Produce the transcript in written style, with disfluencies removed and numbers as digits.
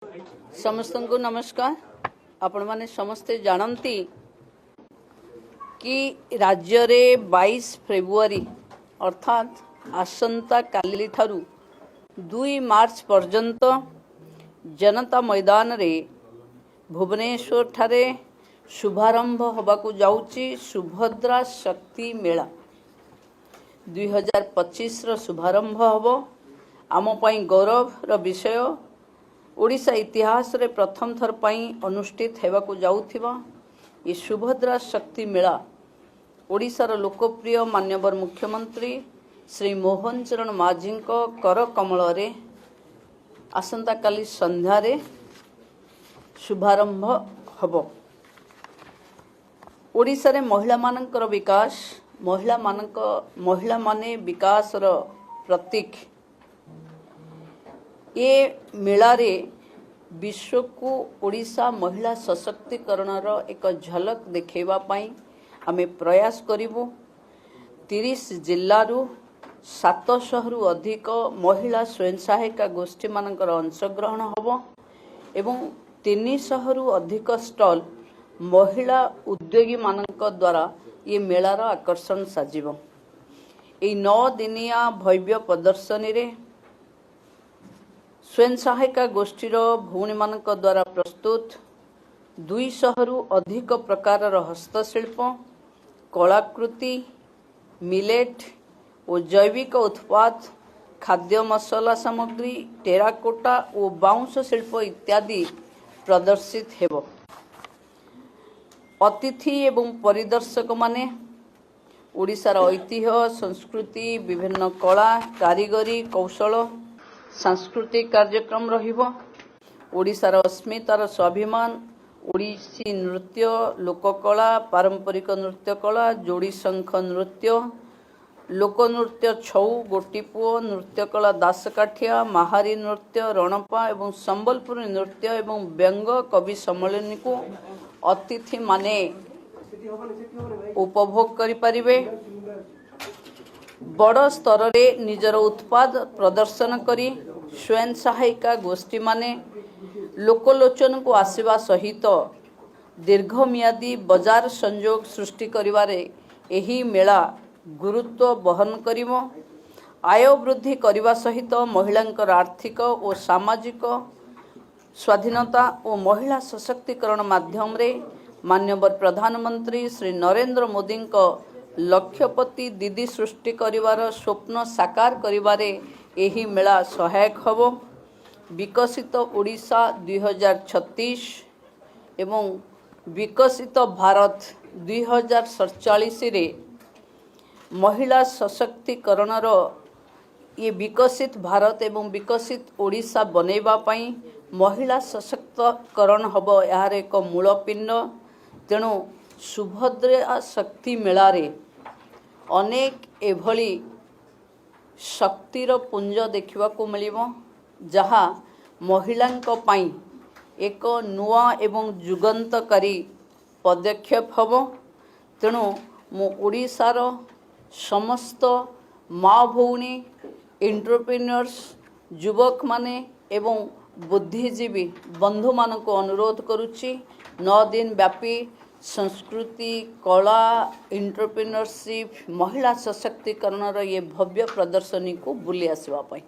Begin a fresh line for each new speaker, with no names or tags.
समस्त को नमस्कार। आपण माने समस्ते जानती कि राज्य रे 22 फेब्रुआरी अर्थात आसंता काली ठारू 2 मार्च पर्यंत जनता मैदान रे भुवनेश्वर ठारे शुभारंभ होबाकू जाउची सुभद्रा शक्ति मेला 2025 रो शुभारंभ होबो। आम पई गौरव रो विषय ओडिशा इतिहास रे प्रथम थर पई अनुष्ठित हेबाकू जाउथिबा ये सुभद्रा शक्ति मेला ओडिशार लोकप्रिय मान्यवर मुख्यमंत्री श्री मोहन चरण माझी कर कमल रे आसंता काली संध्या रे शुभारंभ हबो। ओडिशा रे महिला मानकर विकास महिला माने विकास रो प्रतीक ये मेला रे विश्व को ओडिशा महिला सशक्तिकरण रो एक झलक देखेबा पई आमे प्रयास करिवो। 30 जिल्ला रु 700 रु अधिक महिला स्वयं सहायिका गोष्ठी मानकर अंशग्रहण हबो एवं 300 रु अधिक स्टॉल महिला उद्योगी मानक द्वारा ये मेलार आकर्षण साजिबो। ए 9 दिनिया भव्य प्रदर्शनी रे स्वयं सहायिका गोष्ठीर भूणी मानक द्वारा प्रस्तुत 200 रु अधिक प्रकार हस्तशिल्प कलाकृति मिलेट और जैविक उत्पाद खाद्य मसला सामग्री टेराकोटा और बाउंस शिल्प इत्यादि प्रदर्शित हेबो। अतिथि एवं परिदर्शक माने ओडिशार ऐतिह्य संस्कृति विभिन्न कला कारीगरी कौशल सांस्कृतिक कार्यक्रम रहिबो। ओडिशार अस्मितार स्वाभिमान ओडिसी नृत्य लोककला पारंपरिक नृत्य कला जोड़ी शंख नृत्य लोकनृत्य छौ गोटीपुओ नृत्य कला दासकाठिया महारी नृत्य रणपा एवं संबलपुरी नृत्य एवं व्यंग कवि सम्मेलन को अतिथि माने उपभोग करि परिबे। बड़ स्तर रे निजर उत्पाद प्रदर्शन करी स्वयं सहायिका गोष्ठी माने लोकलोचन को आसीबा सहित दीर्घमियादी बाजार संयोग सृष्टि करिवारे एही मेला गुरुत्व बहन करिवो। आय वृद्धि करिवा सहित महिलांकर आर्थिक और सामाजिक स्वाधीनता और महिला सशक्तिकरण माध्यम रे मान्यवर प्रधानमंत्री श्री नरेंद्र मोदी लक्ष्यपति दीदी सृष्टि करिवार स्वप्न साकार करिवारे एही मेला सहायक हबो। विकसित ओडिशा 2036 एवं विकसित भारत 2047 रे महिला सशक्तिकरण रो ये विकसित भारत एवं विकसित ओडिशा बनेबा पई महिला सशक्तिकरण हबो यार एक मूल पिंड। तेणु सुभद्रा शक्ति मेला रे अनेक एभली शक्तिर पुंज देखा मिलिबो जहा महिलांक पई एक नुआ एवं जुगंतकारी पदक्षेप हबो। तेणु मु ओडिशार समस्त माँ भौणी एंटरप्रेन्योर्स युवक माने एवं बुद्धिजीवी बंधु मान को अनुरोध करुच्ची 9 दिन व्यापी संस्कृति कला एंटरप्रेन्योरशिप महिला सशक्तिकरण ये भव्य प्रदर्शनी को बुली आसवा पाई।